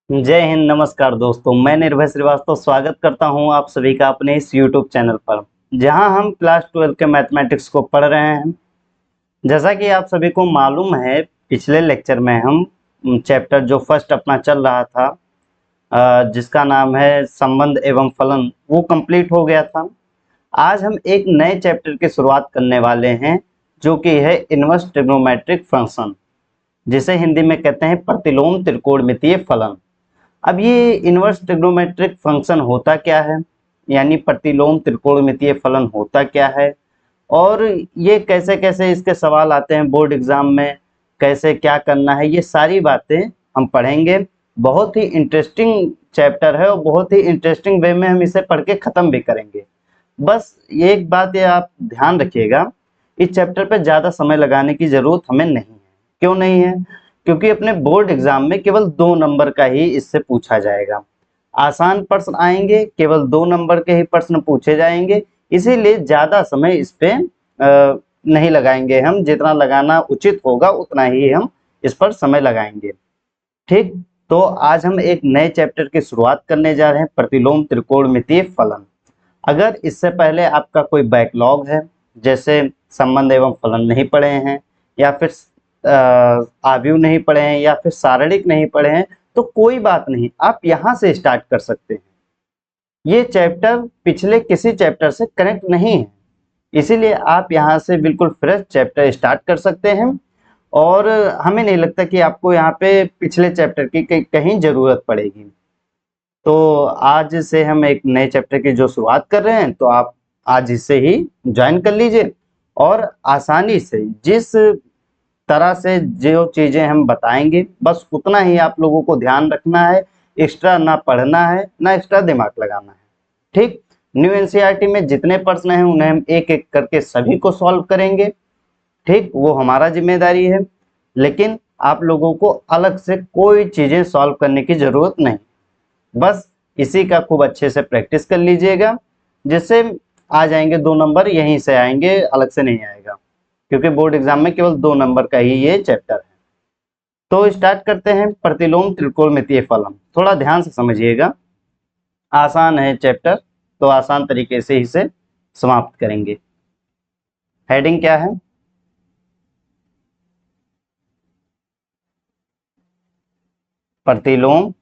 जय हिंद। नमस्कार दोस्तों, मैं निर्भय श्रीवास्तव स्वागत करता हूं आप सभी का अपने इस YouTube चैनल पर, जहां हम क्लास 12 के मैथमेटिक्स को पढ़ रहे हैं। जैसा कि आप सभी को मालूम है, पिछले लेक्चर में हम चैप्टर जो फर्स्ट अपना चल रहा था, जिसका नाम है संबंध एवं फलन, वो कंप्लीट हो गया था। आज हम एक नए चैप्टर की शुरुआत करने वाले हैं, जो कि है इनवर्स ट्रिग्नोमेट्रिक फंक्शन, जिसे हिंदी में कहते हैं प्रतिलोम त्रिकोणमितीय फलन। अब ये इनवर्स ट्रिग्नोमेट्रिक फंक्शन होता क्या है, यानी प्रतिलोम त्रिकोणमितीय फलन होता क्या है, और ये कैसे कैसे इसके सवाल आते हैं बोर्ड एग्जाम में, कैसे क्या करना है, ये सारी बातें हम पढ़ेंगे। बहुत ही इंटरेस्टिंग चैप्टर है और बहुत ही इंटरेस्टिंग वे में हम इसे पढ़ के ख़त्म भी करेंगे। बस एक बात ये आप ध्यान रखिएगा, इस चैप्टर पे ज़्यादा समय लगाने की ज़रूरत हमें नहीं है। क्यों नहीं है? क्योंकि अपने बोर्ड एग्जाम में केवल 2 नंबर का ही इससे पूछा जाएगा। आसान प्रश्न आएंगे, केवल 2 नंबर के ही प्रश्न पूछे जाएंगे, इसीलिए ज़्यादा समय इस पे नहीं लगाएंगे हम। जितना लगाना उचित होगा उतना ही हम इस पर समय लगाएंगे। ठीक, तो आज हम एक नए चैप्टर की शुरुआत करने जा रहे हैं, प्रतिलोम त्रिकोणमितीय फलन। अगर इससे पहले आपका कोई बैकलॉग है, जैसे संबंध एवं फलन नहीं पढ़े हैं, या फिर आव्यूह नहीं पढ़े हैं, या फिर सारणिक नहीं पढ़े हैं, तो कोई बात नहीं, आप यहाँ से स्टार्ट कर सकते हैं। ये चैप्टर पिछले किसी चैप्टर से कनेक्ट नहीं है, इसीलिए आप यहाँ से बिल्कुल फ्रेश चैप्टर स्टार्ट कर सकते हैं। और हमें नहीं लगता कि आपको यहाँ पे पिछले चैप्टर की कहीं ज़रूरत पड़ेगी। तो आज से हम एक नए चैप्टर की जो शुरुआत कर रहे हैं, तो आप आज इससे ही ज्वाइन कर लीजिए, और आसानी से जिस तरह से जो चीज़ें हम बताएंगे, बस उतना ही आप लोगों को ध्यान रखना है। एक्स्ट्रा ना पढ़ना है, ना एक्स्ट्रा दिमाग लगाना है। ठीक, न्यू एनसीईआरटी में जितने प्रश्न हैं उन्हें हम एक एक करके सभी को सॉल्व करेंगे। ठीक, वो हमारा जिम्मेदारी है, लेकिन आप लोगों को अलग से कोई चीज़ें सॉल्व करने की ज़रूरत नहीं। बस इसी का खूब अच्छे से प्रैक्टिस कर लीजिएगा, जिससे आ जाएंगे 2 नंबर, यहीं से आएंगे, अलग से नहीं आएगा, क्योंकि बोर्ड एग्जाम में केवल 2 नंबर का ही ये चैप्टर है। तो स्टार्ट करते हैं प्रतिलोम त्रिकोणमितीय फलन। थोड़ा ध्यान से समझिएगा, आसान है चैप्टर, तो आसान तरीके से इसे समाप्त करेंगे। हेडिंग क्या है? प्रतिलोम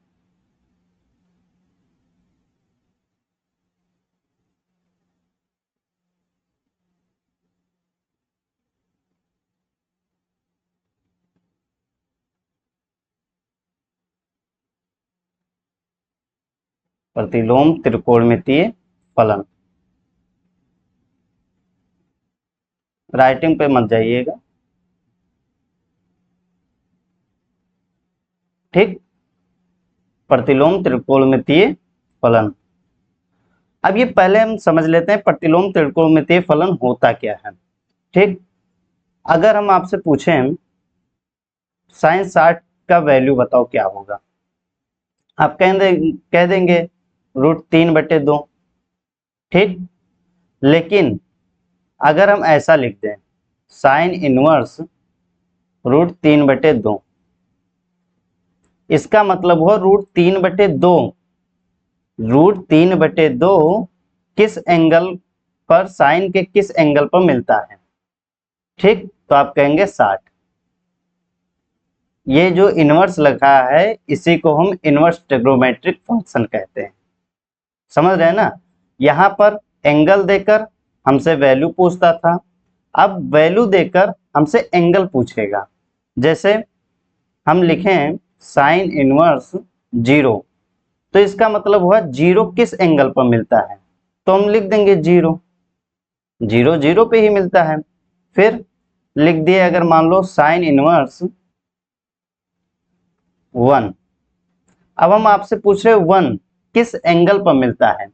प्रतिलोम त्रिकोणमितीय फलन। राइटिंग पे मत जाइएगा। ठीक, प्रतिलोम त्रिकोणमितीय फलन। अब ये पहले हम समझ लेते हैं प्रतिलोम त्रिकोणमितीय फलन होता क्या है। ठीक, अगर हम आपसे पूछें साइन 60 का वैल्यू बताओ क्या होगा, आप कह देंगे √3/2। ठीक, लेकिन अगर हम ऐसा लिख दें साइन इनवर्स √3/2, इसका मतलब हुआ √3/2। √3/2 किस एंगल पर, साइन के किस एंगल पर मिलता है? ठीक, तो आप कहेंगे 60। ये जो इनवर्स लिखा है इसी को हम इनवर्स ट्रिग्नोमेट्रिक फंक्शन कहते हैं। समझ रहे हैं ना? यहाँ पर एंगल देकर हमसे वैल्यू पूछता था, अब वैल्यू देकर हमसे एंगल पूछेगा। जैसे हम लिखें साइन इनवर्स 0, तो इसका मतलब हुआ 0 किस एंगल पर मिलता है, तो हम लिख देंगे 0, 0 0 पे ही मिलता है। फिर लिख दिए अगर मान लो साइन इनवर्स 1, अब हम आपसे पूछ रहे 1 किस एंगल पर मिलता है,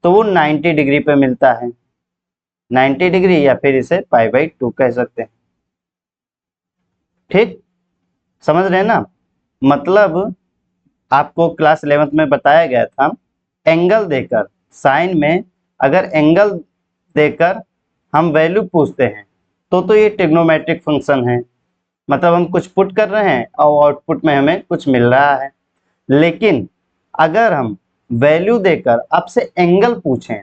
तो वो 90 डिग्री पे मिलता है। 90 डिग्री, या फिर इसे π/2 कह सकते हैं। ठीक, समझ रहे हैं ना? मतलब आपको क्लास 11th में बताया गया था, एंगल देकर, साइन में अगर एंगल देकर हम वैल्यू पूछते हैं तो ये ट्रिग्नोमेट्रिक फंक्शन है। मतलब हम कुछ पुट कर रहे हैं और आउटपुट में हमें कुछ मिल रहा है। लेकिन अगर हम वैल्यू देकर आपसे एंगल पूछें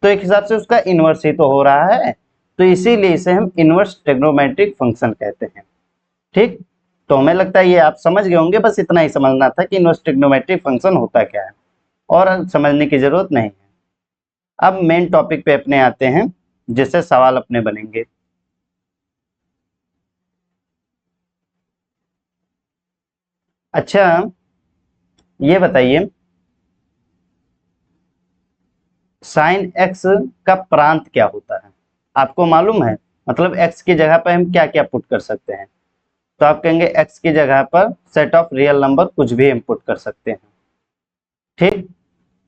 तो एक हिसाब से उसका इन्वर्स ही तो हो रहा है, तो इसीलिए इसे हम इन्वर्स ट्रिग्नोमेट्रिक फंक्शन कहते हैं। ठीक, तो हमें लगता है ये आप समझ गए होंगे, बस इतना ही समझना था कि इन्वर्स ट्रिग्नोमेट्रिक फंक्शन होता क्या है, और समझने की जरूरत नहीं है। अब मेन टॉपिक पे अपने आते हैं, जिससे सवाल अपने बनेंगे। अच्छा, ये बताइए साइन एक्स का प्रांत क्या होता है, आपको मालूम है? मतलब एक्स की जगह पर हम क्या क्या पुट कर सकते हैं? तो आप कहेंगे एक्स की जगह पर सेट ऑफ रियल नंबर कुछ भी हम पुट कर सकते हैं। ठीक,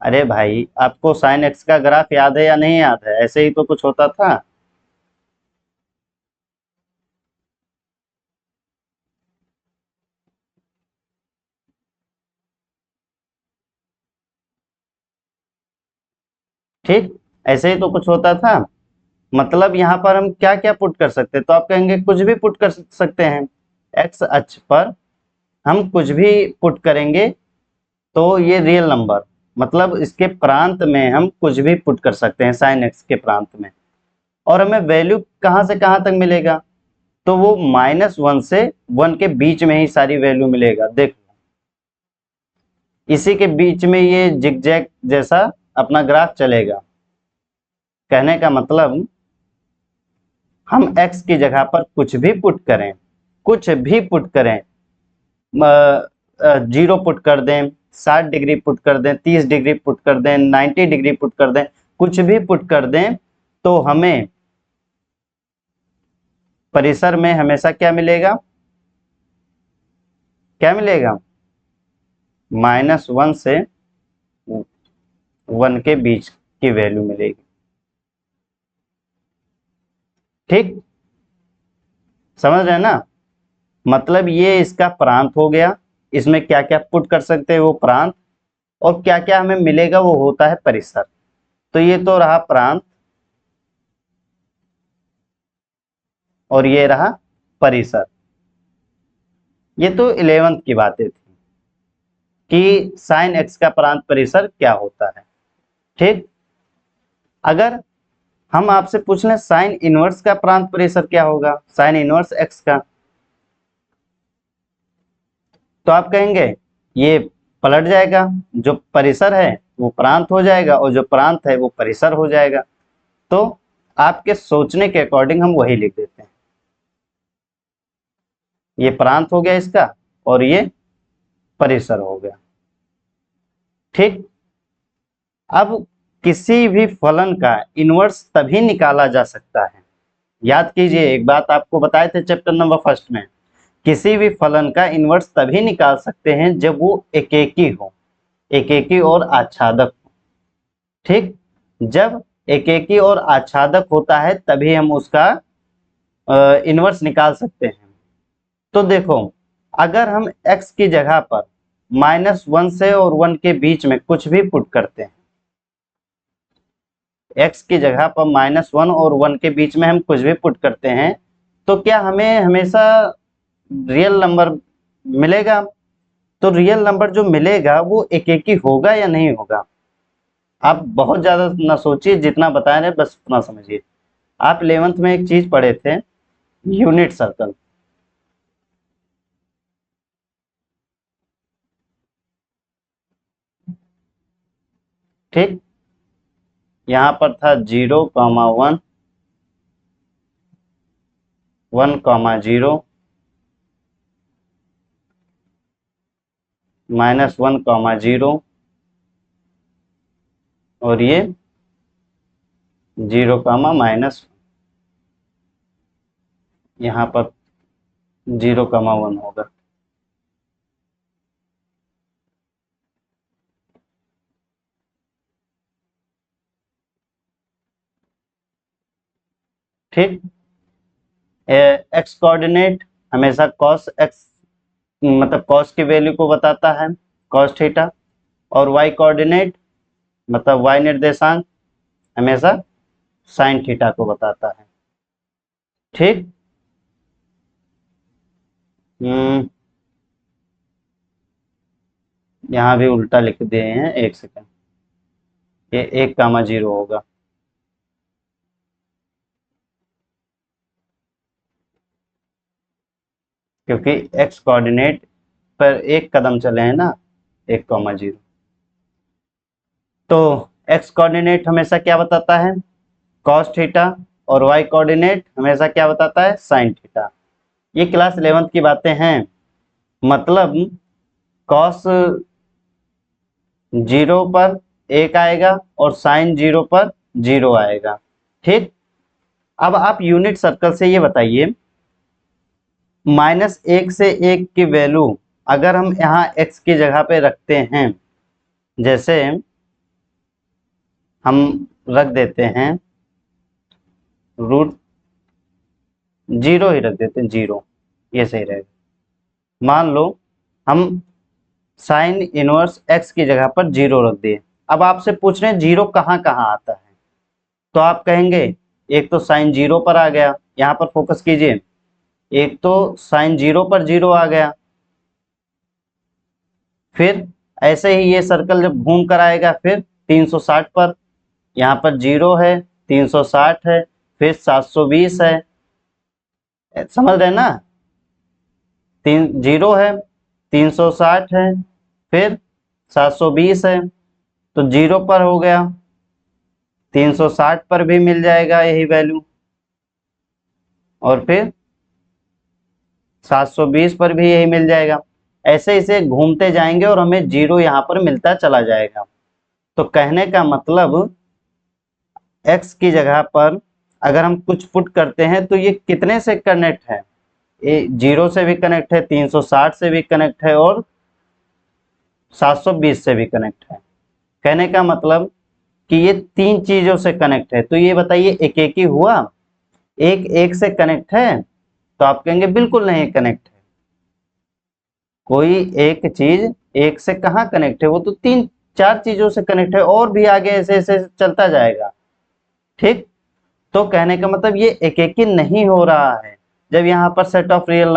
अरे भाई आपको साइन एक्स का ग्राफ याद है या नहीं याद है? ऐसे ही तो कुछ होता था। ठीक, ऐसे ही तो कुछ होता था। मतलब यहाँ पर हम क्या क्या पुट कर सकते हैं? तो आप कहेंगे कुछ भी पुट कर सकते हैं। एक्स अक्ष पर हम कुछ भी पुट करेंगे तो ये रियल नंबर, मतलब इसके प्रांत में हम कुछ भी पुट कर सकते हैं साइन एक्स के प्रांत में, और हमें वैल्यू कहाँ से कहाँ तक मिलेगा? तो वो -1 से 1 के बीच में ही सारी वैल्यू मिलेगा। देख, इसी के बीच में ये जिगजैग जैसा अपना ग्राफ चलेगा। कहने का मतलब हम x की जगह पर कुछ भी पुट करें, कुछ भी पुट करें, 0 पुट कर दें, 60 डिग्री पुट कर दें, 30 डिग्री पुट कर दें, 90 डिग्री पुट कर दें, कुछ भी पुट कर दें, तो हमें परिसर में हमेशा क्या मिलेगा? क्या मिलेगा? -1 से 1 के बीच की वैल्यू मिलेगी। ठीक, समझ रहे हैं ना? मतलब ये इसका प्रांत हो गया, इसमें क्या क्या पुट कर सकते हैं वो प्रांत, और क्या क्या हमें मिलेगा वो होता है परिसर। तो ये तो रहा प्रांत, और ये रहा परिसर। ये तो 11th की बातें थी कि साइन एक्स का प्रांत परिसर क्या होता है। ठीक, अगर हम आपसे पूछ लें साइन इनवर्स का प्रांत परिसर क्या होगा, साइन इनवर्स एक्स का, तो आप कहेंगे ये पलट जाएगा, जो परिसर है वो प्रांत हो जाएगा, और जो प्रांत है वो परिसर हो जाएगा। तो आपके सोचने के अकॉर्डिंग हम वही लिख देते हैं। ये प्रांत हो गया इसका, और ये परिसर हो गया। ठीक, अब किसी भी फलन का इनवर्स तभी निकाला जा सकता है, याद कीजिए एक बात आपको बताए थे चैप्टर नंबर फर्स्ट में, किसी भी फलन का इनवर्स तभी निकाल सकते हैं जब वो एकेकी हो, एकेकी और आच्छादक हो। ठीक, जब एकेकी और आच्छादक होता है तभी हम उसका इनवर्स निकाल सकते हैं। तो देखो, अगर हम x की जगह पर -1 से और 1 के बीच में कुछ भी पुट करते हैं, x की जगह पर -1 और 1 के बीच में हम कुछ भी पुट करते हैं, तो क्या हमें हमेशा रियल नंबर मिलेगा? तो रियल नंबर जो मिलेगा वो एक एक ही होगा या नहीं होगा? आप बहुत ज्यादा ना सोचिए, जितना बता रहे हैं बस उतना समझिए। आप 11th में एक चीज पढ़े थे, यूनिट सर्कल। ठीक, यहाँ पर था 0,1, 1,0, -1,0, और ये 0, यहाँ पर 0,1 होगा। ठीक, एक्स कोऑर्डिनेट हमेशा कॉस एक्स, मतलब कॉस की वैल्यू को बताता है, कॉस थीटा, और वाई कोऑर्डिनेट मतलब वाई निर्देशांक हमेशा साइन थीटा को बताता है। ठीक, यहाँ भी उल्टा लिख दिए हैं, 1 सेकेंड, ये 1,0 होगा। क्योंकि x कोऑर्डिनेट पर एक कदम चले हैं ना, 1,0। तो x कोऑर्डिनेट हमेशा क्या बताता है, cos थीटा, और y कोऑर्डिनेट हमेशा क्या बताता है, sin थीटा। ये क्लास 11th की बातें हैं। मतलब cos 0 पर 1 आएगा और sin 0 पर 0 आएगा। ठीक, अब आप यूनिट सर्कल से ये बताइए, -1 से 1 की वैल्यू अगर हम यहाँ x की जगह पे रखते हैं, जैसे हम रख देते हैं √0 ही रख देते हैं, 0, ये सही रहेगा। मान लो हम साइन इनवर्स x की जगह पर 0 रख दिए। अब आपसे पूछ रहे हैं 0 कहाँ कहाँ आता है, तो आप कहेंगे एक तो साइन 0 पर आ गया, यहाँ पर फोकस कीजिए, एक तो साइन 0 पर 0 आ गया, फिर ऐसे ही ये सर्कल जब घूम कर आएगा फिर 360 पर, यहाँ पर 0 है, 360 है, फिर 720 है, समझ रहे हैं ना, 0 है, 360 है, फिर 720 है, तो 0 पर हो गया, 360 पर भी मिल जाएगा यही वैल्यू, और फिर 720 पर भी यही मिल जाएगा। ऐसे इसे घूमते जाएंगे और हमें 0 यहाँ पर मिलता चला जाएगा। तो कहने का मतलब x की जगह पर अगर हम कुछ पुट करते हैं तो ये कितने से कनेक्ट है, 0 से भी कनेक्ट है, 360 से भी कनेक्ट है, और 720 से भी कनेक्ट है। कहने का मतलब कि ये 3 चीजों से कनेक्ट है। तो ये बताइए एक एक ही हुआ, एक एक से कनेक्ट है, तो आप कहेंगे बिल्कुल नहीं कनेक्ट है। कोई एक चीज एक से कहाँ कनेक्ट है, वो तो 3-4 चीजों से कनेक्ट है, और भी आगे ऐसे ऐसे चलता जाएगा। ठीक, तो कहने का मतलब ये एक एक ही नहीं हो रहा है। जब यहाँ पर सेट ऑफ रियल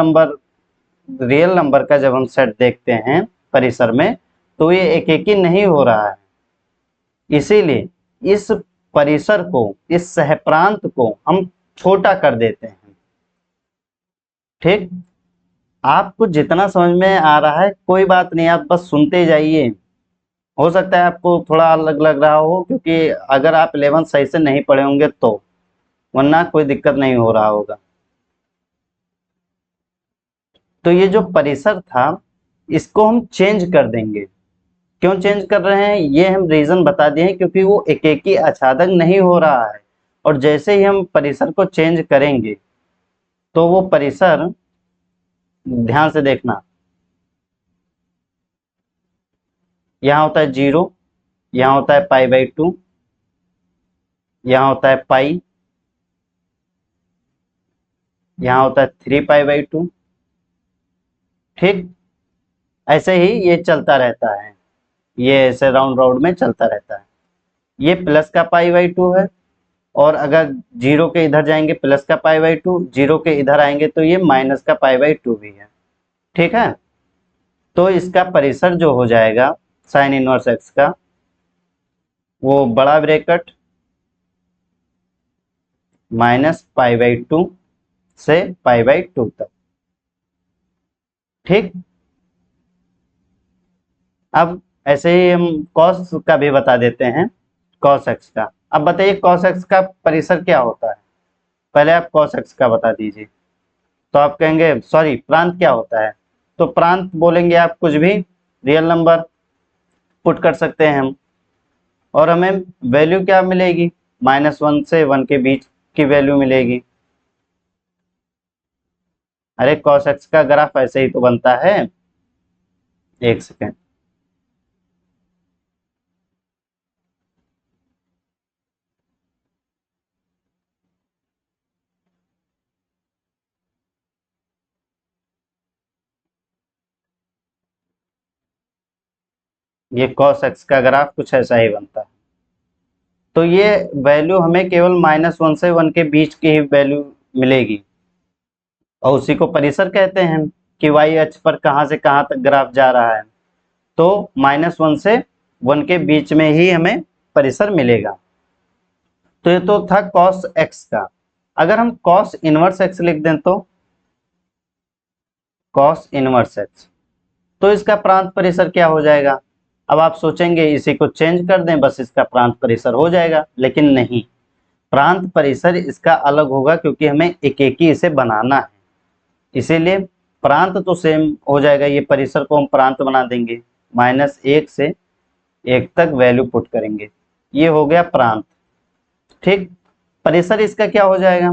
नंबर का जब हम सेट देखते हैं परिसर में, तो ये एक एक ही नहीं हो रहा है। इसीलिए इस परिसर को, इस सहप्रांत को हम छोटा कर देते हैं। ठीक, आपको जितना समझ में आ रहा है कोई बात नहीं, आप बस सुनते जाइए। हो सकता है आपको थोड़ा अलग लग रहा हो, क्योंकि अगर आप 11 सही से नहीं पढ़े होंगे तो, वरना कोई दिक्कत नहीं हो रहा होगा। तो ये जो परिसर था इसको हम चेंज कर देंगे। क्यों चेंज कर रहे हैं ये हम रीजन बता दिए हैं, क्योंकि वो एक एक ही आच्छादक नहीं हो रहा है। और जैसे ही हम परिसर को चेंज करेंगे तो वो परिसर, ध्यान से देखना, यहाँ होता है 0, यहाँ होता है π/2, यहाँ होता है पाई, यहाँ होता है 3π/2। ठीक, ऐसे ही ये चलता रहता है, ये ऐसे राउंड राउंड में चलता रहता है। ये प्लस का π/2 है, और अगर 0 के इधर जाएंगे प्लस का π/2, 0 के इधर आएंगे तो ये माइनस का π/2 भी है। ठीक है, तो इसका परिसर जो हो जाएगा साइन इनवर्स x का, वो बड़ा ब्रैकेट -π/2 से π/2 तक। ठीक, अब ऐसे ही हम cos का भी बता देते हैं, cos x का। अब बताइए cos x का परिसर क्या होता है, पहले आप cos x का बता दीजिए। तो आप कहेंगे सॉरी, प्रांत क्या होता है, तो प्रांत बोलेंगे आप कुछ भी रियल नंबर पुट कर सकते हैं हम, और हमें वैल्यू क्या मिलेगी, -1 से 1 के बीच की वैल्यू मिलेगी। अरे cos x का ग्राफ ऐसे ही तो बनता है, एक सेकेंड, ये cos x का ग्राफ कुछ ऐसा ही बनता है। तो ये वैल्यू हमें केवल -1 से 1 के बीच की ही वैल्यू मिलेगी, और उसी को परिसर कहते हैं कि y अक्ष पर कहाँ से कहाँ तक ग्राफ जा रहा है। तो -1 से 1 के बीच में ही हमें परिसर मिलेगा। तो ये तो था cos x का। अगर हम cos इनवर्स x लिख दें तो cos इनवर्स x, तो इसका प्रांत परिसर क्या हो जाएगा? अब आप सोचेंगे इसी को चेंज कर दें बस इसका प्रांत परिसर हो जाएगा, लेकिन नहीं, प्रांत परिसर इसका अलग होगा क्योंकि हमें एक एक ही इसे बनाना है। इसीलिए प्रांत तो सेम हो जाएगा, ये परिसर को हम प्रांत बना देंगे, -1 से 1 तक वैल्यू पुट करेंगे, ये हो गया प्रांत। ठीक, परिसर इसका क्या हो जाएगा?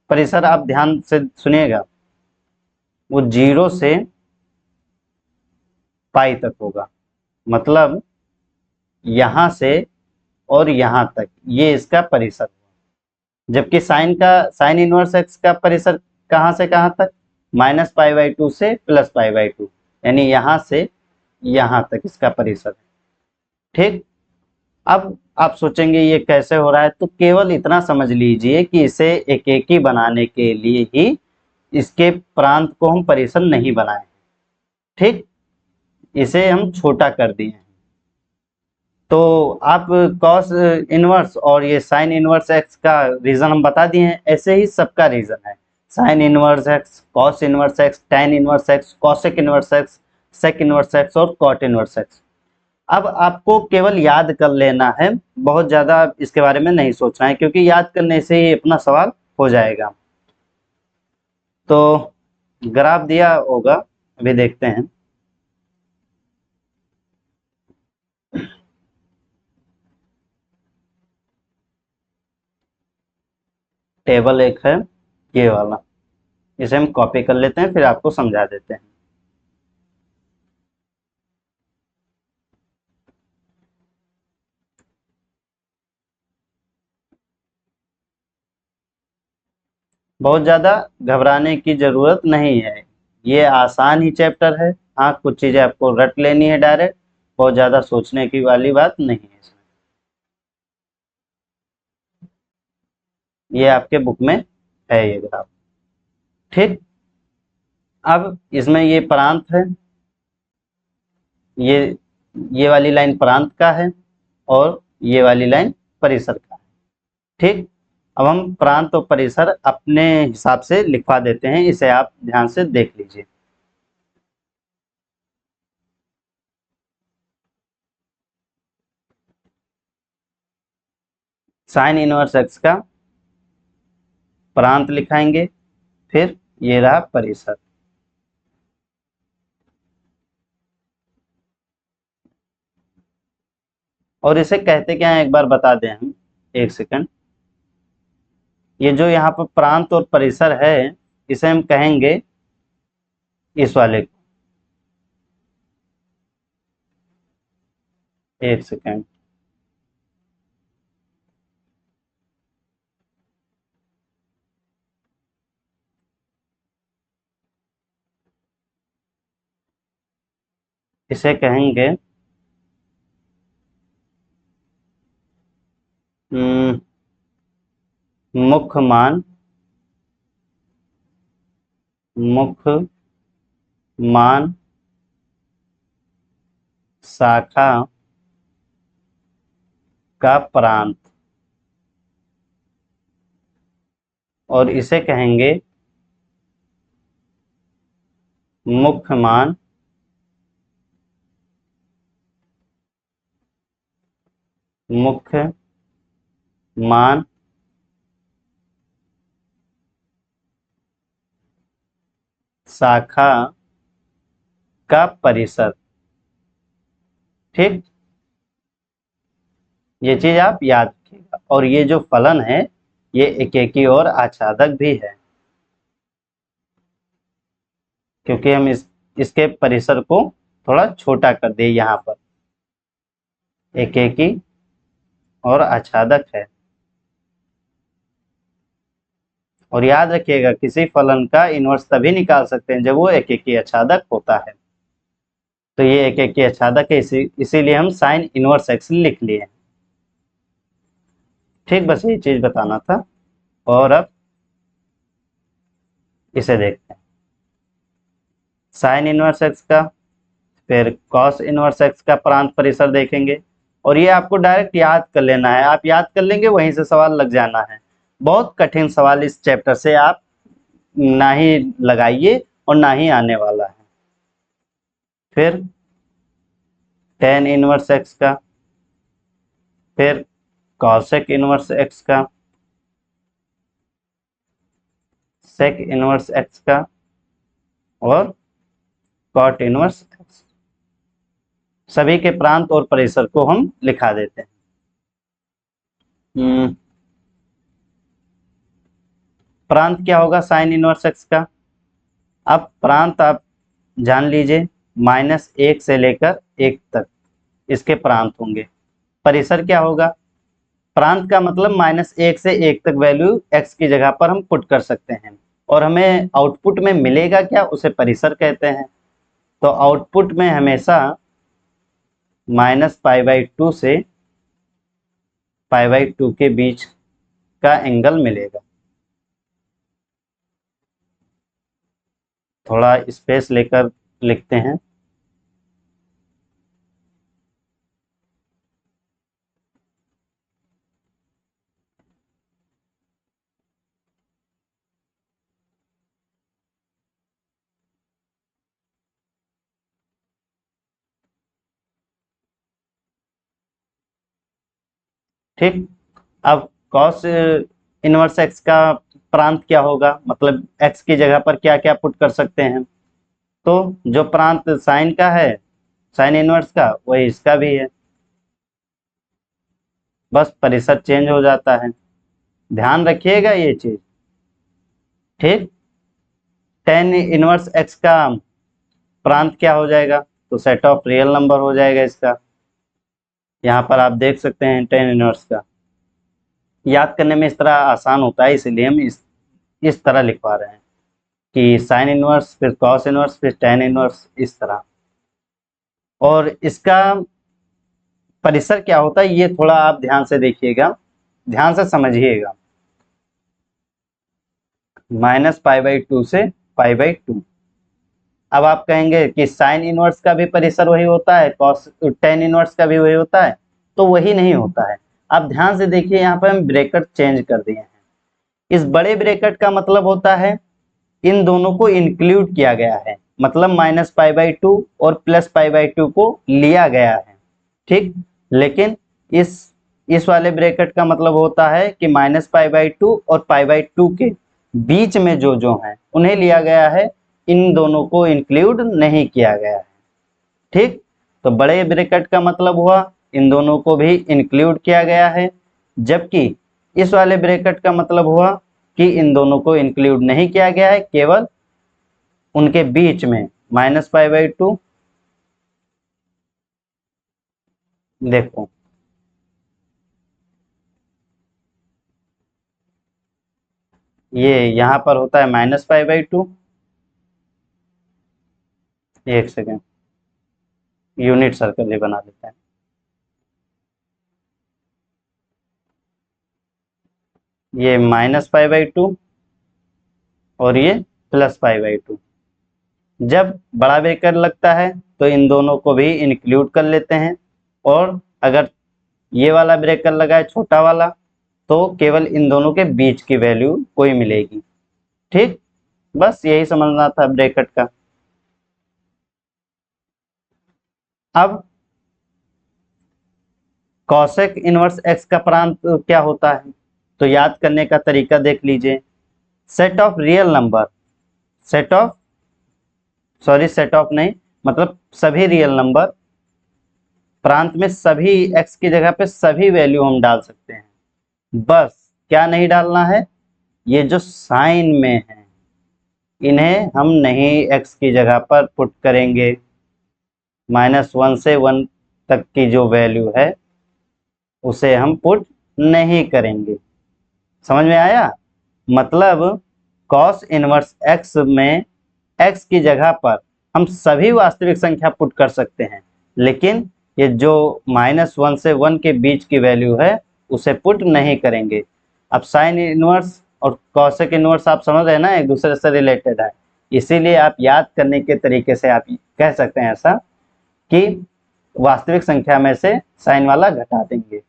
परिसर आप ध्यान से सुनिएगा, वो 0 से पाई तक होगा, मतलब यहां से और यहां तक, ये इसका परिसर। जबकि साइन इनवर्स एक्स का परिसर कहां से कहां तक? -π/2 से +π/2, यानी यहां से यहां तक इसका परिसर है। ठीक, अब आप सोचेंगे ये कैसे हो रहा है, तो केवल इतना समझ लीजिए कि इसे एक एक ही बनाने के लिए ही इसके प्रांत को हम परिसर नहीं बनाए। ठीक, इसे हम छोटा कर दिए हैं। तो आप कॉस इनवर्स और ये साइन इनवर्स एक्स का रीजन हम बता दिए हैं, ऐसे ही सबका रीजन है, sine inverse x, cos inverse x, tan inverse x, cosec inverse x, sec inverse x और कॉट इनवर्स एक्स। अब आपको केवल याद कर लेना है, बहुत ज्यादा इसके बारे में नहीं सोचना है, क्योंकि याद करने से ही अपना सवाल हो जाएगा। तो ग्राफ दिया होगा, अभी देखते हैं। टेबल एक है ये वाला, इसे हम कॉपी कर लेते हैं, फिर आपको समझा देते हैं। बहुत ज़्यादा घबराने की ज़रूरत नहीं है, ये आसान ही चैप्टर है। हाँ, कुछ चीज़ें आपको रट लेनी है डायरेक्ट, बहुत ज़्यादा सोचने की वाली बात नहीं है इसमें। ये आपके बुक में है ये ग्राफ। ठीक, अब इसमें ये प्रांत है, ये ये वाली लाइन प्रांत का है और ये वाली लाइन परिसर का है। ठीक, अब हम प्रांत और परिसर अपने हिसाब से लिखवा देते हैं, इसे आप ध्यान से देख लीजिए। साइन इनवर्स एक्स का प्रांत लिखाएंगे, फिर ये रहा परिसर। और इसे कहते क्या है एक बार बता दें हम, एक सेकंड। ये जो यहाँ पर प्रांत और परिसर है, इसे हम कहेंगे इस वाले को, एक सेकंड, इसे कहेंगे मुख्य मान, मुख्य मान शाखा का प्रांत, और इसे कहेंगे मुख्य मान मुख्य मान शाखा का परिसर। ठीक, ये चीज आप याद रखिएगा। और ये जो फलन है ये एकेकी और आच्छादक भी है, क्योंकि हम इसके परिसर को थोड़ा छोटा कर दिए, यहाँ पर एकेकी और आच्छादक है। और याद रखिएगा किसी फलन का इनवर्स तभी निकाल सकते हैं जब वो एकेकी आच्छादक होता है। तो ये एकेकी आच्छादक है, इसीलिए हम साइन इनवर्स एक्स लिख लिए। ठीक, बस ये चीज बताना था। और अब इसे देखते हैं, साइन इनवर्स एक्स का फिर कॉस इनवर्स एक्स का प्रांत परिसर देखेंगे, और ये आपको डायरेक्ट याद कर लेना है। आप याद कर लेंगे वहीं से सवाल लग जाना है। बहुत कठिन सवाल इस चैप्टर से आप ना ही लगाइए और ना ही आने वाला है। फिर टेन इनवर्स एक्स का, फिर कॉसेक इनवर्स एक्स का, सेक इनवर्स एक्स का, और कॉट इनवर्स एक्स। सभी के प्रांत और परिसर को हम लिखा देते हैं। प्रांत क्या होगा साइन इनवर्स एक्स का? अब प्रांत आप जान लीजिए, -1 से लेकर 1 तक इसके प्रांत होंगे। परिसर क्या होगा? प्रांत का मतलब -1 से 1 तक वैल्यू x की जगह पर हम पुट कर सकते हैं, और हमें आउटपुट में मिलेगा क्या, उसे परिसर कहते हैं। तो आउटपुट में हमेशा -π/2 से π/2 के बीच का एंगल मिलेगा। थोड़ा स्पेस लेकर लिखते हैं। ठीक, अब cos इनवर्स x का प्रांत क्या होगा, मतलब x की जगह पर क्या क्या पुट कर सकते हैं। तो जो प्रांत साइन का है, साइन इनवर्स का, वही इसका भी है, बस परिसर चेंज हो जाता है। ध्यान रखिएगा ये चीज। ठीक, टेन इनवर्स x का प्रांत क्या हो जाएगा, तो सेट ऑफ रियल नंबर हो जाएगा इसका। यहाँ पर आप देख सकते हैं टेन इनवर्स का। याद करने में इस तरह आसान होता है, इसलिए हम इस तरह लिखवा रहे हैं कि साइन इनवर्स, फिर कॉस इनवर्स, फिर टेन इनवर्स, इस तरह। और इसका परिसर क्या होता है, ये थोड़ा आप ध्यान से देखिएगा, ध्यान से समझिएगा। -π/2 से π/2। अब आप कहेंगे कि साइन इनवर्स का भी परिसर वही होता है, कॉस टेन इनवर्स का भी वही होता है, तो वही नहीं होता है। आप ध्यान से देखिए, यहाँ पर हम ब्रैकेट चेंज कर दिए हैं। इस बड़े ब्रैकेट का मतलब होता है इन दोनों को इंक्लूड किया गया है, मतलब -π/2 और +π/2 को लिया गया है। ठीक, लेकिन इस वाले ब्रैकेट का मतलब होता है कि -π/2 और π/2 के बीच में जो जो है उन्हें लिया गया है, इन दोनों को इंक्लूड नहीं किया गया है। ठीक, तो बड़े ब्रैकेट का मतलब हुआ इन दोनों को भी इंक्लूड किया गया है, जबकि इस वाले ब्रैकेट का मतलब हुआ कि इन दोनों को इंक्लूड नहीं किया गया है, केवल उनके बीच में -π/2। देखो ये यहाँ पर होता है -π/2। एक सेकेंड, यूनिट सर्कल ही बना देते हैं। ये -π/2 और ये +π/2। जब बड़ा ब्रैकेट लगता है तो इन दोनों को भी इंक्लूड कर लेते हैं, और अगर ये वाला ब्रैकेट लगा है छोटा वाला, तो केवल इन दोनों के बीच की वैल्यू कोई मिलेगी। ठीक, बस यही समझना था ब्रैकेट का। अब कॉसेक इनवर्स एक्स का प्रांत क्या होता है, तो याद करने का तरीका देख लीजिए। Set of real number, set of set of नहीं, मतलब सभी रियल नंबर, प्रांत में सभी x की जगह पे सभी वैल्यू हम डाल सकते हैं, बस क्या नहीं डालना है, ये जो साइन में है इन्हें हम नहीं x की जगह पर पुट करेंगे। -1 से 1 तक की जो वैल्यू है उसे हम पुट नहीं करेंगे। समझ में आया? मतलब cos इनवर्स x में x की जगह पर हम सभी वास्तविक संख्या पुट कर सकते हैं, लेकिन ये जो -1 से 1 के बीच की वैल्यू है उसे पुट नहीं करेंगे। अब साइन इनवर्स और कॉसेक इनवर्स आप समझ रहे हैं ना, एक दूसरे से रिलेटेड है, इसीलिए आप याद करने के तरीके से आप कह सकते हैं ऐसा कि वास्तविक संख्या में से साइन वाला घटा देंगे।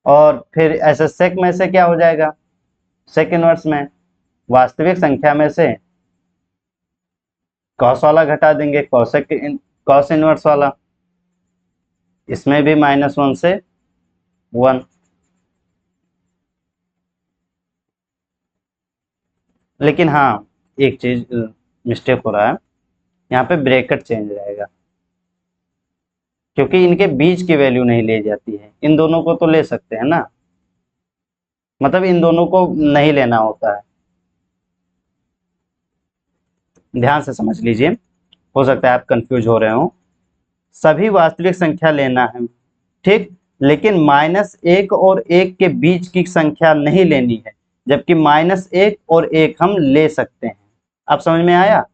और फिर ऐसे सेक में से क्या हो जाएगा, सेक इनवर्स में वास्तविक संख्या में से कॉस वाला घटा देंगे, कॉस इनवर्स वाला, इसमें भी -1 से 1। लेकिन हाँ, एक चीज मिस्टेक हो रहा है, यहाँ पे ब्रैकेट चेंज रहेगा, क्योंकि इनके बीच की वैल्यू नहीं ले जाती है। इन दोनों को तो ले सकते हैं ना, मतलब इन दोनों को नहीं लेना होता है। ध्यान से समझ लीजिए, हो सकता है आप कंफ्यूज हो रहे हो। सभी वास्तविक संख्या लेना है, ठीक, लेकिन -1 और 1 के बीच की संख्या नहीं लेनी है, जबकि -1 और 1 हम ले सकते हैं। आप समझ में आया?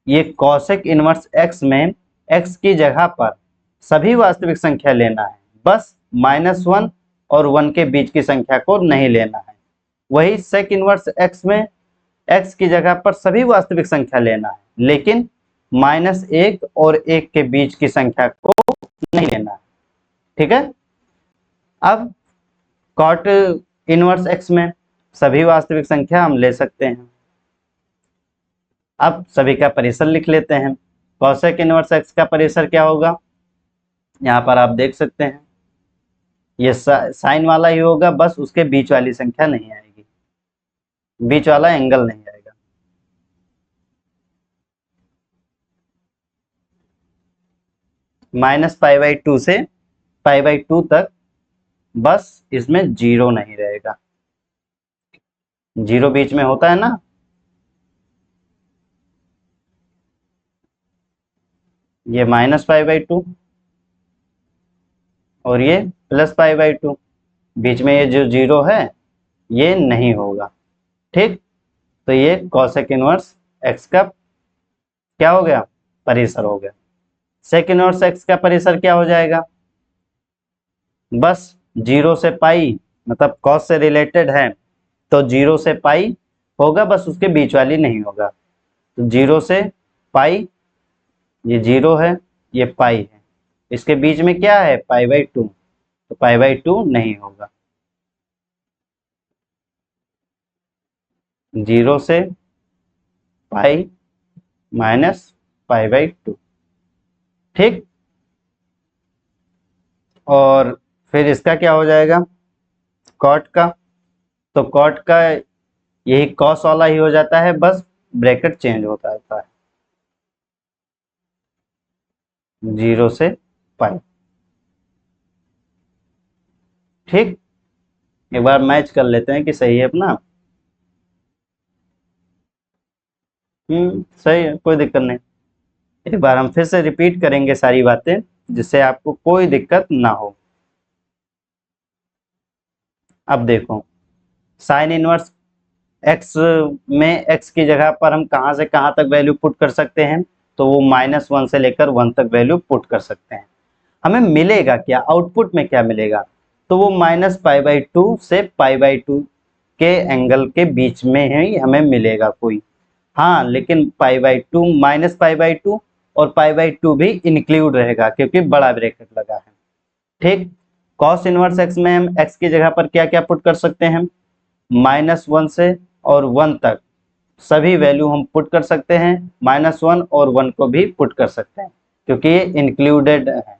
ये कॉसेक इनवर्स x में x की जगह पर सभी वास्तविक संख्या लेना है, बस -1 और 1 के बीच की संख्या को नहीं लेना है। वही सेक इनवर्स x में x की जगह पर सभी वास्तविक संख्या लेना है, लेकिन -1 और 1 के बीच की संख्या को नहीं लेना है। ठीक है। अब कॉट इनवर्स x में सभी वास्तविक संख्या हम ले सकते हैं। अब सभी का परिसर लिख लेते हैं। कॉसेक इनवर्स x का परिसर क्या होगा, यहाँ पर आप देख सकते हैं, ये साइन वाला ही होगा, बस उसके बीच वाली संख्या नहीं आएगी, बीच वाला एंगल नहीं आएगा। -π/2 से π/2 तक, बस इसमें 0 नहीं रहेगा। 0 बीच में होता है ना, ये -π/2 और ये +π/2, बीच में ये जो 0 है ये नहीं होगा। ठीक, तो ये कॉसेक इनवर्स x का क्या हो गया, परिसर हो गया। सेक इनवर्स x का परिसर क्या हो जाएगा, बस 0 से पाई, मतलब कॉस से रिलेटेड है तो 0 से पाई होगा, बस उसके बीच वाली नहीं होगा। तो 0 से पाई, ये 0 है, ये पाई है, इसके बीच में क्या है, π/2, तो π/2 नहीं होगा। 0 से पाई -π/2। ठीक, और फिर इसका क्या हो जाएगा, कॉट का, तो कॉट का यही कॉस वाला ही हो जाता है, बस ब्रैकेट चेंज होता रहता है, 0 से पाई। ठीक, एक बार मैच कर लेते हैं कि सही है अपना। सही है, कोई दिक्कत नहीं। एक बार हम फिर से रिपीट करेंगे सारी बातें, जिससे आपको कोई दिक्कत ना हो। अब देखो, साइन इनवर्स x में x की जगह पर हम कहां से कहां तक वैल्यू पुट कर सकते हैं, तो वो -1 से लेकर 1 तक वैल्यू पुट कर सकते हैं। हमें मिलेगा क्या, आउटपुट में क्या मिलेगा, तो वो -π/2 से π/2 के एंगल के बीच में ही हमें मिलेगा कोई। हाँ, लेकिन π/2 -π/2 और π/2 भी इंक्लूड रहेगा, क्योंकि बड़ा ब्रैकेट लगा है। ठीक, कॉस इनवर्स x में हम x की जगह पर क्या क्या पुट कर सकते हैं, -1 से और 1 तक सभी वैल्यू हम पुट कर सकते हैं, -1 और 1 को भी पुट कर सकते हैं, क्योंकि ये इंक्लूडेड है,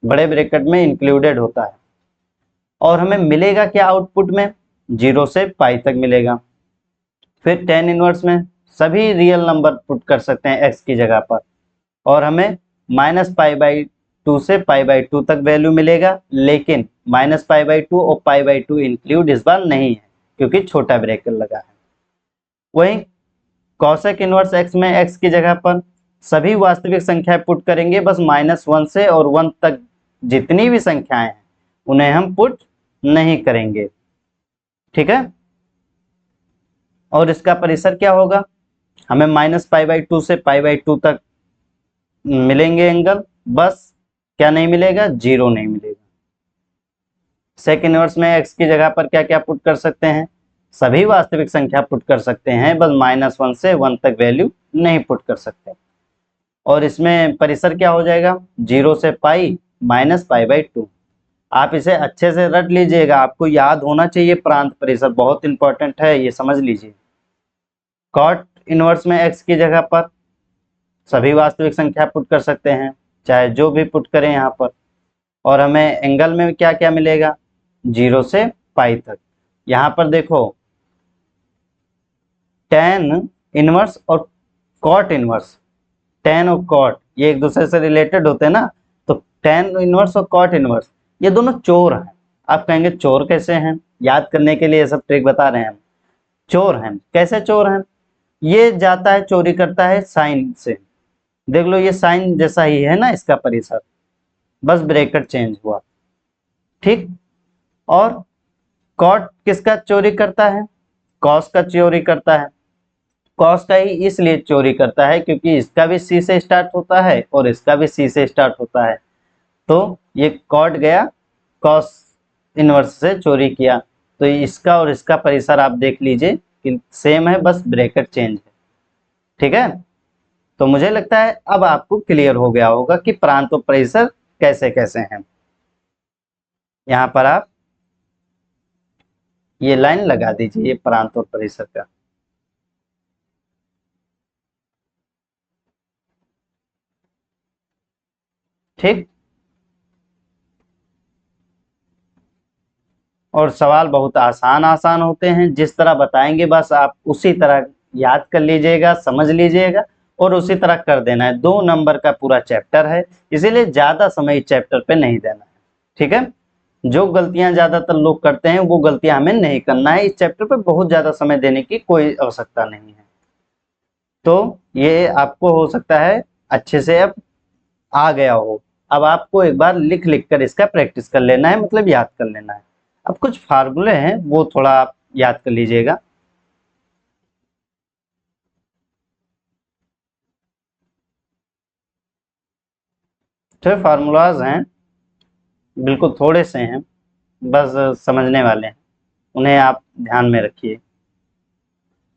बड़े ब्रैकेट में इंक्लूडेड होता है। और हमें मिलेगा क्या आउटपुट में, 0 से पाई तक मिलेगा। फिर tan इनवर्स में सभी रियल नंबर पुट कर सकते हैं x की जगह पर, और हमें -π/2 से π/2 तक वैल्यू मिलेगा, लेकिन -π/2 और π/2 इंक्लूड इस बार नहीं है, क्योंकि छोटा ब्रैकेट लगा है। वहीं कॉसेक इनवर्स x में x की जगह पर सभी वास्तविक संख्याएं पुट करेंगे, बस -1 से और 1 तक जितनी भी संख्याएं हैं उन्हें हम पुट नहीं करेंगे। ठीक है, और इसका परिसर क्या होगा, हमें -π/2 से π/2 तक मिलेंगे एंगल, बस क्या नहीं मिलेगा, 0 नहीं मिलेगा। सेक इनवर्स में x की जगह पर क्या क्या पुट कर सकते हैं, सभी वास्तविक संख्या पुट कर सकते हैं, बस -1 से 1 तक वैल्यू नहीं पुट कर सकते। और इसमें परिसर क्या हो जाएगा, 0 से पाई माइनस पाई बाई 2। आप इसे अच्छे से रट लीजिएगा, आपको याद होना चाहिए प्रांत परिसर, बहुत इंपॉर्टेंट है, ये समझ लीजिए। कॉट इनवर्स में x की जगह पर सभी वास्तविक संख्या पुट कर सकते हैं, चाहे जो भी पुट करें यहाँ पर, और हमें एंगल में क्या क्या मिलेगा, 0 से पाई तक। यहाँ पर देखो tan इनवर्स और कॉट इनवर्स, tan और कॉट ये एक दूसरे से रिलेटेड होते हैं ना, तो tan इनवर्स और कॉट इनवर्स ये दोनों चोर हैं। आप कहेंगे चोर कैसे हैं, याद करने के लिए ये सब ट्रिक बता रहे हैं हम। चोर हैं, कैसे चोर हैं, ये जाता है चोरी करता है साइन से, देख लो ये साइन जैसा ही है ना इसका परिसर, बस ब्रैकेट चेंज हुआ, ठीक। और कॉट किसका चोरी करता है, कॉस का चोरी करता है। कॉस का ही इसलिए चोरी करता है क्योंकि इसका भी सी से स्टार्ट होता है और इसका भी सी से स्टार्ट होता है, तो ये कॉट गया कॉस इनवर्स से चोरी किया, तो इसका और इसका परिसर आप देख लीजिए कि सेम है, बस ब्रैकेट चेंज है, ठीक है। तो मुझे लगता है अब आपको क्लियर हो गया होगा कि प्रांत और परिसर कैसे कैसे हैं। यहाँ पर आप ये लाइन लगा दीजिए, ये प्रांत और परिसर का। ठीक, और सवाल बहुत आसान आसान होते हैं, जिस तरह बताएंगे बस आप उसी तरह याद कर लीजिएगा, समझ लीजिएगा और उसी तरह कर देना है। 2 नंबर का पूरा चैप्टर है, इसीलिए ज्यादा समय इस चैप्टर पे नहीं देना है, ठीक है। जो गलतियां ज्यादातर लोग करते हैं वो गलतियां हमें नहीं करना है, इस चैप्टर पे बहुत ज्यादा समय देने की कोई आवश्यकता नहीं है। तो ये आपको हो सकता है अच्छे से अब आ गया हो, अब आपको एक बार लिख लिख कर इसका प्रैक्टिस कर लेना है, मतलब याद कर लेना है। अब कुछ फार्मूले हैं वो थोड़ा आप याद कर लीजिएगा। तो फार्मूलाज हैं, बिल्कुल थोड़े से हैं, बस समझने वाले हैं, उन्हें आप ध्यान में रखिए।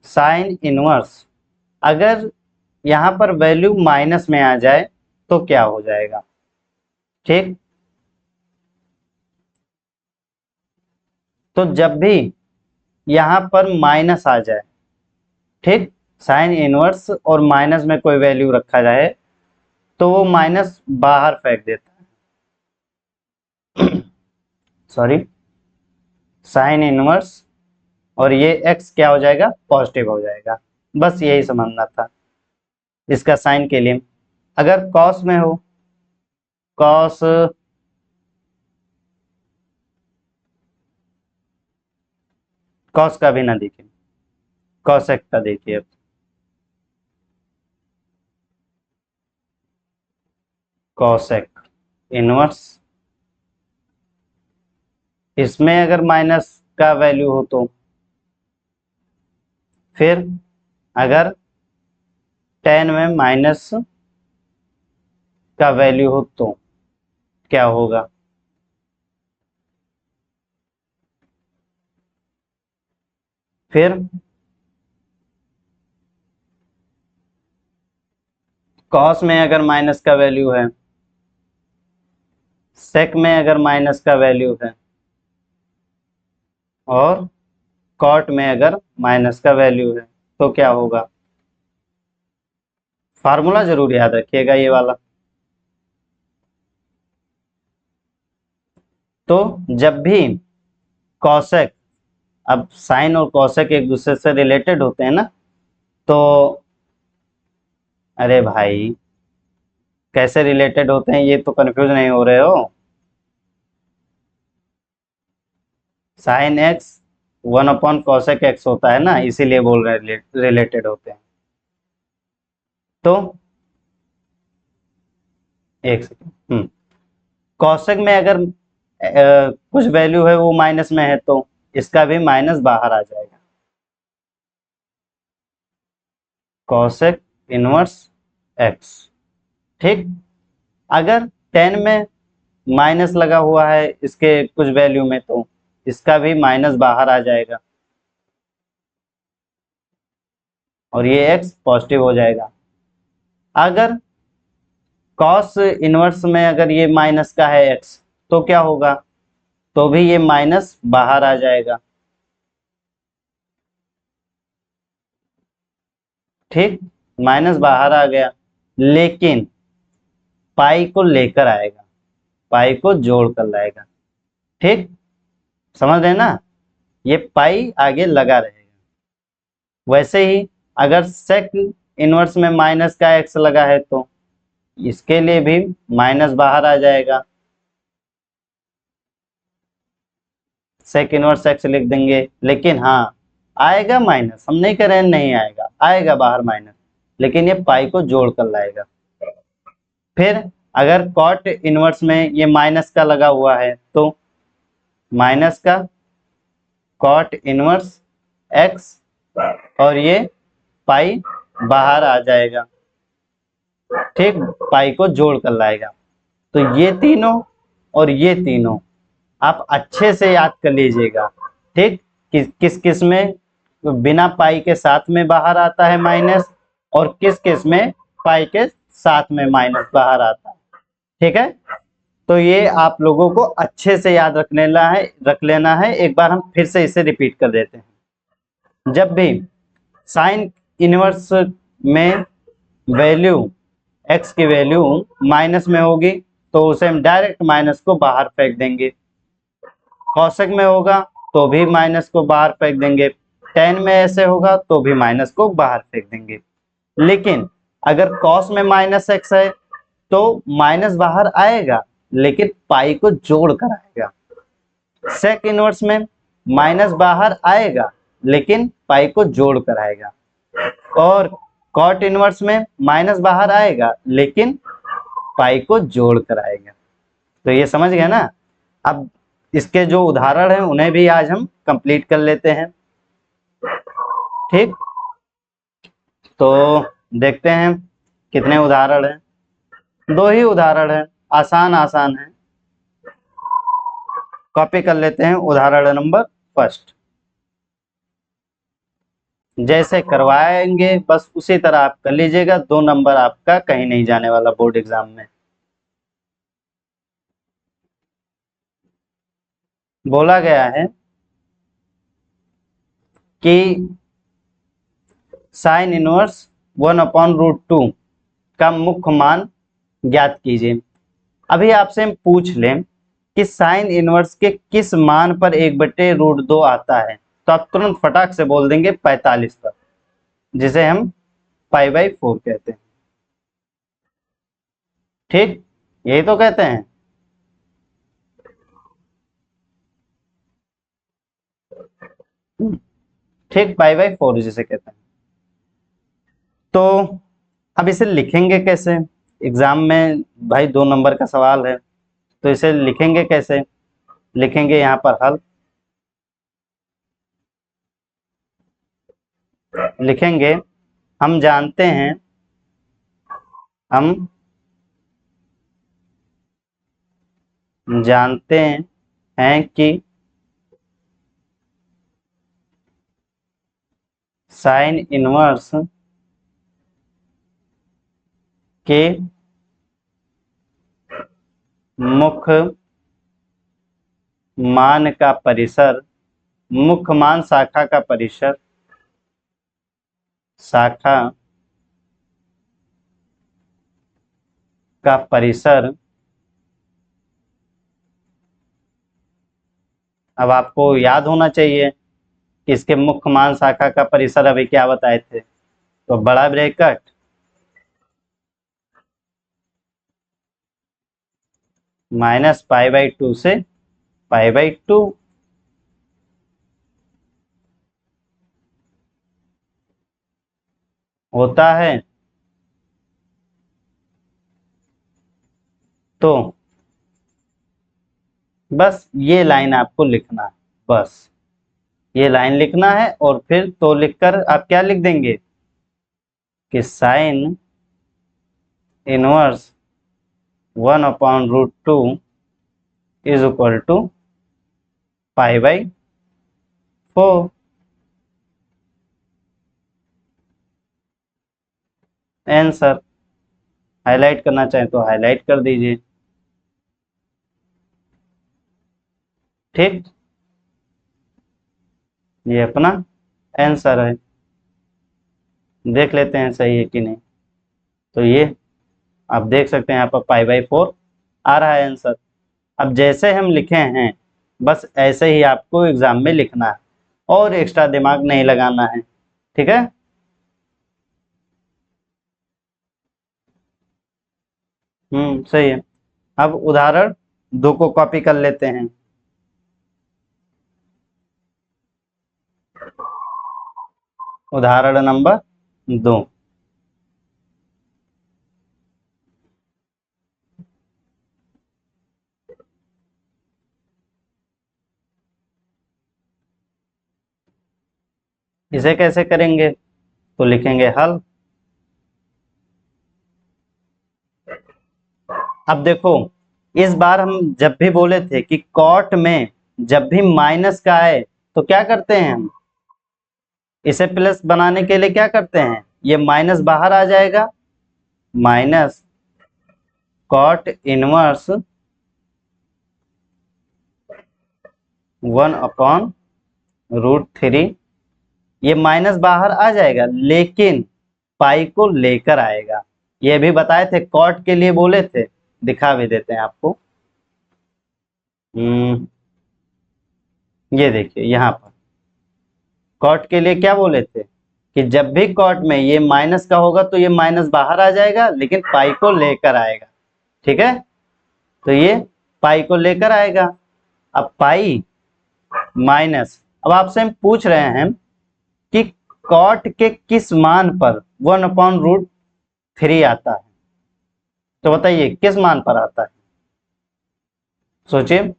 साइन इनवर्स, अगर यहाँ पर वैल्यू माइनस में आ जाए तो क्या हो जाएगा, ठीक। तो जब भी यहाँ पर माइनस आ जाए, ठीक, साइन इनवर्स और माइनस में कोई वैल्यू रखा जाए तो वो माइनस बाहर फेंक देता है सॉरी, साइन इनवर्स और ये x क्या हो जाएगा, पॉजिटिव हो जाएगा, बस यही समझना था इसका साइन के लिए। अगर कॉस में हो, कॉस कॉस का भी ना देखिए, कॉसेक का देखिए अब। कॉसेक इनवर्स, इसमें अगर माइनस का वैल्यू हो तो, फिर अगर टेन में माइनस का वैल्यू हो तो क्या होगा, फिर कॉस में अगर माइनस का वैल्यू है, सेक में अगर माइनस का वैल्यू है, और कॉट में अगर माइनस का वैल्यू है तो क्या होगा। फार्मूला जरूर याद रखिएगा ये वाला। तो जब भी कॉसेक, अब साइन और कॉसेक एक दूसरे से रिलेटेड होते हैं ना, तो अरे भाई कैसे रिलेटेड होते हैं, ये तो कंफ्यूज नहीं हो रहे हो। साइन एक्स 1/cosec x होता है ना, इसीलिए बोल रहे हैं रिलेटेड होते हैं। तो एक सेकेंड, कॉसेक में अगर कुछ वैल्यू है वो माइनस में है तो इसका भी माइनस बाहर आ जाएगा, कॉसेक इनवर्स एक्स, ठीक। अगर 10 में माइनस लगा हुआ है इसके कुछ वैल्यू में तो इसका भी माइनस बाहर आ जाएगा और ये x पॉजिटिव हो जाएगा। अगर कॉस इनवर्स में अगर ये माइनस का है x तो क्या होगा, तो भी ये माइनस बाहर आ जाएगा। ठीक, माइनस बाहर आ गया, लेकिन पाई को लेकर आएगा, पाई को जोड़ कर लाएगा। ठीक, समझ रहे ना, ये पाई आगे लगा रहेगा। वैसे ही अगर सेक इनवर्स में माइनस का एक्स लगा है तो इसके लिए भी माइनस बाहर आ जाएगा, सेक इनवर्स एक्स लिख देंगे। लेकिन हाँ, आएगा माइनस, हम नहीं कह रहे हैं नहीं आएगा, आएगा बाहर माइनस, लेकिन ये पाई को जोड़ कर लाएगा। फिर अगर कॉट इनवर्स में ये माइनस का लगा हुआ है तो माइनस का कॉट इनवर्स एक्स, और ये पाई बाहर आ जाएगा। ठीक, पाई को जोड़ कर लाएगा। तो ये तीनों और ये तीनों आप अच्छे से याद कर लीजिएगा। ठीक, किस किस में बिना पाई के साथ में बाहर आता है माइनस, और किस किस में पाई के साथ में माइनस बाहर आता है। ठीक है, तो ये आप लोगों को अच्छे से याद रख लेना है। एक बार हम फिर से इसे रिपीट कर देते हैं। जब भी साइन इनवर्स में वैल्यू x की वैल्यू माइनस में होगी तो उसे हम डायरेक्ट माइनस को बाहर फेंक देंगे। कॉसेक में होगा तो भी माइनस को बाहर फेंक देंगे। टेन में ऐसे होगा तो भी माइनस को बाहर फेंक देंगे। लेकिन अगर कॉस में माइनस एक्स है तो माइनस बाहर आएगा, लेकिन पाई को जोड़ कर आएगा। सेक इनवर्स में माइनस बाहर आएगा, लेकिन पाई को जोड़ कर आएगा। और कॉट इनवर्स में माइनस बाहर आएगा, लेकिन पाई को जोड़ कर आएगा। तो ये समझ गए ना। अब इसके जो उदाहरण हैं उन्हें भी आज हम कंप्लीट कर लेते हैं। ठीक, तो देखते हैं कितने उदाहरण हैं। दो ही उदाहरण हैं, आसान आसान है। कॉपी कर लेते हैं उदाहरण नंबर फर्स्ट। जैसे करवाएंगे बस उसी तरह आप कर लीजिएगा, 2 नंबर आपका कहीं नहीं जाने वाला बोर्ड एग्जाम में। बोला गया है कि साइन इनवर्स 1/√2 का मुख्य मान ज्ञात कीजिए। अभी आपसे हम पूछ लें कि साइन इनवर्स के किस मान पर 1/√2 आता है, तो आप तुरंत फटाक से बोल देंगे 45 पर, जिसे हम π/4 कहते हैं। ठीक, यही तो कहते हैं। ठीक, π/4 जिसे कहते हैं। तो अब इसे लिखेंगे कैसे एग्जाम में, भाई 2 नंबर का सवाल है, तो इसे लिखेंगे कैसे। लिखेंगे यहाँ पर हल, लिखेंगे हम जानते हैं, हम जानते हैं कि साइन इनवर्स के मुख्य मान का परिसर, मुख्य मान शाखा का परिसर, शाखा का परिसर। अब आपको याद होना चाहिए कि इसके मुख्य मान शाखा का परिसर अभी क्या बताए थे, तो बड़ा ब्रैकेट -π/2 से π/2 होता है। तो बस ये लाइन आपको लिखना है, बस ये लाइन लिखना है, और फिर तो लिखकर आप क्या लिख देंगे कि sine inverse 1/√2 is equal to π/4। Answer highlight करना चाहें तो हाईलाइट कर दीजिए। ठीक, ये अपना आंसर है। देख लेते हैं सही है कि नहीं। तो ये आप देख सकते हैं यहाँ पर π/4 आ रहा है आंसर। अब जैसे हम लिखे हैं बस ऐसे ही आपको एग्जाम में लिखना है और एक्स्ट्रा दिमाग नहीं लगाना है। ठीक है, सही है। अब उदाहरण 2 को कॉपी कर लेते हैं। उदाहरण नंबर 2। इसे कैसे करेंगे, तो लिखेंगे हल। अब देखो, इस बार हम जब भी बोले थे कि कॉट में जब भी माइनस का आए तो क्या करते हैं हम, इसे प्लस बनाने के लिए क्या करते हैं, ये माइनस बाहर आ जाएगा, माइनस कॉट इनवर्स 1/√3। ये माइनस बाहर आ जाएगा लेकिन पाई को लेकर आएगा। ये भी बताए थे, कॉट के लिए बोले थे, दिखा भी देते हैं आपको। ये देखिए यहाँ पर कॉट के लिए क्या बोले थे कि जब भी कॉट में ये माइनस का होगा तो ये माइनस बाहर आ जाएगा लेकिन पाई को लेकर आएगा। ठीक है, तो ये पाई को लेकर आएगा। अब पाई माइनस, अब आपसे हम पूछ रहे हैं कि कॉट के किस मान पर 1/√3 आता है, तो बताइए किस मान पर आता है, सोचिए,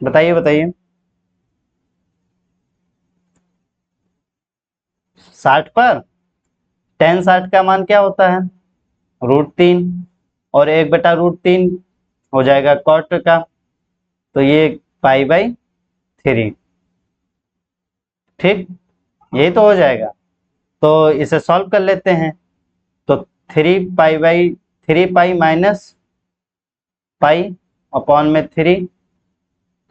बताइए बताइए। 60 पर। tan 60 का मान क्या होता है, √3, और 1/√3 हो जाएगा कॉट का, तो ये π/3। ठीक, यही तो हो जाएगा। तो इसे सॉल्व कर लेते हैं। तो 3 पाई माइनस पाई अपॉन में 3,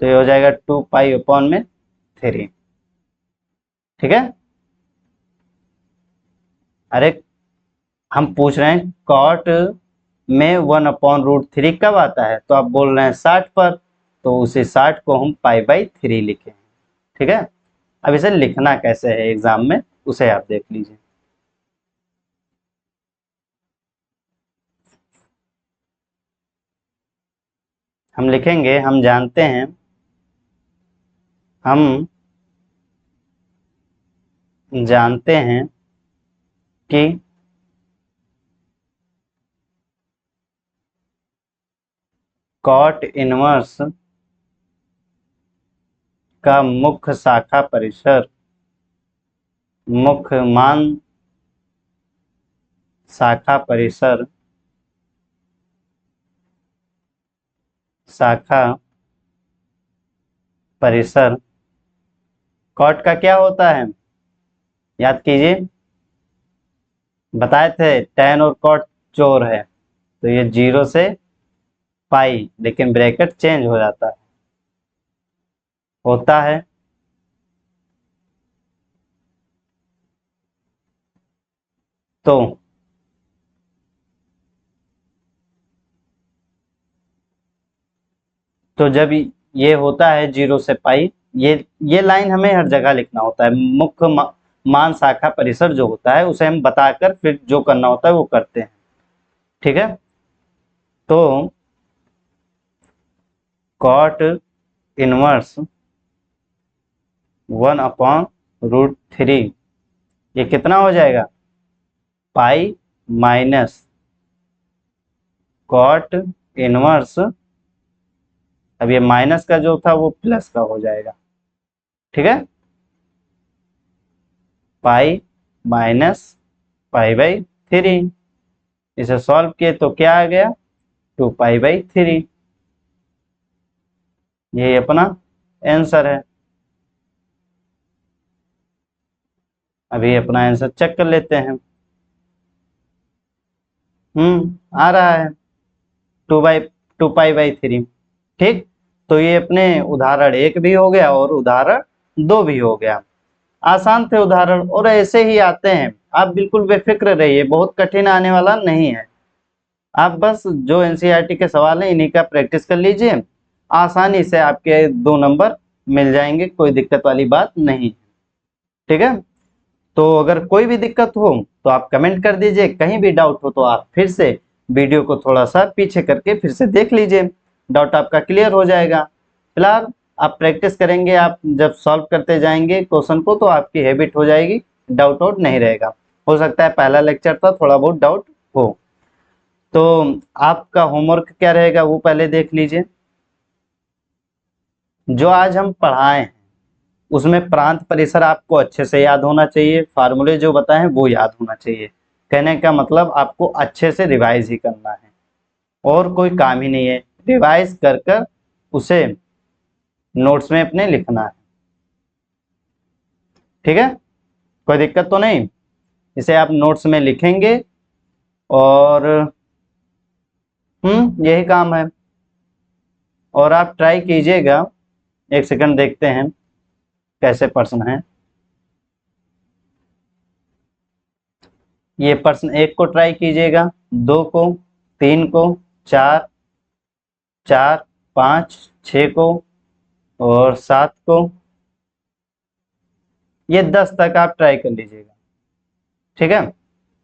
तो ये हो जाएगा 2 पाई अपॉन में 3। ठीक है, अरे हम पूछ रहे हैं कॉट में 1/√3 कब आता है, तो आप बोल रहे हैं 60 पर, तो उसी 60 को हम π/3 लिखे हैं। ठीक है, अब इसे लिखना कैसे है एग्जाम में, उसे आप देख लीजिए। हम लिखेंगे, हम जानते हैं कि कॉट इनवर्स का मुख्य शाखा परिसर, मुख्य मान शाखा परिसर, शाखा परिसर कॉट का क्या होता है, याद कीजिए, बताए थे tan और कॉट चोर है, तो ये 0 से पाई, लेकिन ब्रैकेट चेंज हो जाता है, होता है। तो जब ये होता है 0 से पाई, ये लाइन हमें हर जगह लिखना होता है। मुख्य मान शाखा परिसर जो होता है उसे हम बताकर फिर जो करना होता है वो करते हैं। ठीक है, तो कॉट इनवर्स 1/√3 ये कितना हो जाएगा, पाई माइनस कॉट इनवर्स, अब ये माइनस का जो था वो प्लस का हो जाएगा। ठीक है, पाई माइनस π/3, इसे सॉल्व किए तो क्या आ गया, 2 π/3। यही अपना आंसर है। अभी अपना आंसर चेक कर लेते हैं। आ रहा है 2 पाई/3। ठीक, तो ये अपने उदाहरण 1 भी हो गया और उदाहरण 2 भी हो गया। आसान थे उदाहरण और ऐसे ही आते हैं, आप बिल्कुल बेफिक्र रहिए, बहुत कठिन आने वाला नहीं है। आप बस जो एनसीईआरटी के सवाल हैं इन्हीं का प्रैक्टिस कर लीजिए, आसानी से आपके 2 नंबर मिल जाएंगे, कोई दिक्कत वाली बात नहीं। ठीक है, तो अगर कोई भी दिक्कत हो तो आप कमेंट कर दीजिए, कहीं भी डाउट हो तो आप फिर से वीडियो को थोड़ा सा पीछे करके फिर से देख लीजिए, डाउट आपका क्लियर हो जाएगा। फिलहाल आप प्रैक्टिस करेंगे, आप जब सॉल्व करते जाएंगे क्वेश्चन को तो आपकी हैबिट हो जाएगी, डाउट आउट नहीं रहेगा। हो सकता है पहला लेक्चर था थोड़ा बहुत डाउट हो, तो आपका होमवर्क क्या रहेगा वो पहले देख लीजिए। जो आज हम पढ़ाए हैं उसमें प्रांत परिसर आपको अच्छे से याद होना चाहिए, फार्मूले जो बताए हैं वो याद होना चाहिए। कहने का मतलब आपको अच्छे से रिवाइज ही करना है और कोई काम ही नहीं है, रिवाइज कर कर उसे नोट्स में अपने लिखना है। ठीक है, कोई दिक्कत तो नहीं, इसे आप नोट्स में लिखेंगे और यही काम है। और आप ट्राई कीजिएगा, एक सेकंड देखते हैं कैसे प्रश्न है। ये प्रश्न 1 को ट्राई कीजिएगा, 2 को, 3 को, 4, 5, 6 को और 7 को, ये 10 तक आप ट्राई कर लीजिएगा। ठीक है,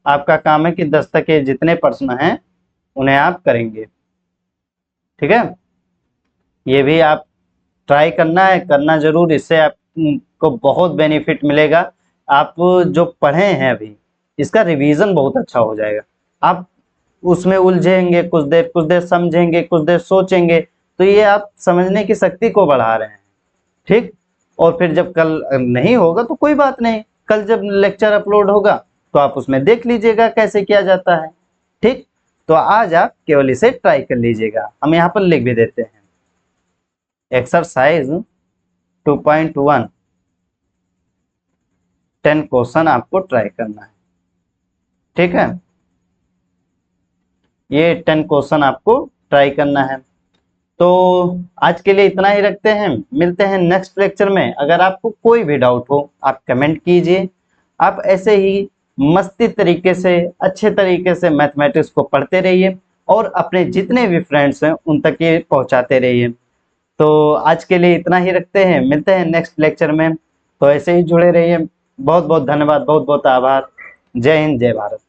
आपका काम है कि 10 तक के जितने प्रश्न हैं उन्हें आप करेंगे। ठीक है, ये भी आप ट्राई करना है, करना जरूर, इससे आपको बहुत बेनिफिट मिलेगा। आप जो पढ़े हैं अभी इसका रिवीजन बहुत अच्छा हो जाएगा, आप उसमें उलझेंगे, कुछ देर समझेंगे, कुछ देर सोचेंगे, तो ये आप समझने की शक्ति को बढ़ा रहे हैं। ठीक, और फिर जब कल नहीं होगा तो कोई बात नहीं, कल जब लेक्चर अपलोड होगा तो आप उसमें देख लीजिएगा कैसे किया जाता है। ठीक, तो आज आप केवल इसे ट्राई कर लीजिएगा, हम यहाँ पर लिख भी देते हैं। एक्सरसाइज 2.1 10 क्वेश्चन आपको ट्राई करना है। ठीक है, ये 10 क्वेश्चन आपको ट्राई करना है। तो आज के लिए इतना ही रखते हैं, मिलते हैं नेक्स्ट लेक्चर में। अगर आपको कोई भी डाउट हो आप कमेंट कीजिए। आप ऐसे ही मस्ती तरीके से, अच्छे तरीके से मैथमेटिक्स को पढ़ते रहिए और अपने जितने भी फ्रेंड्स हैं उन तक ये पहुंचाते रहिए। तो आज के लिए इतना ही रखते हैं, मिलते हैं नेक्स्ट लेक्चर में। तो ऐसे ही जुड़े रहिए। बहुत बहुत धन्यवाद, बहुत बहुत आभार। जय हिंद, जय भारत।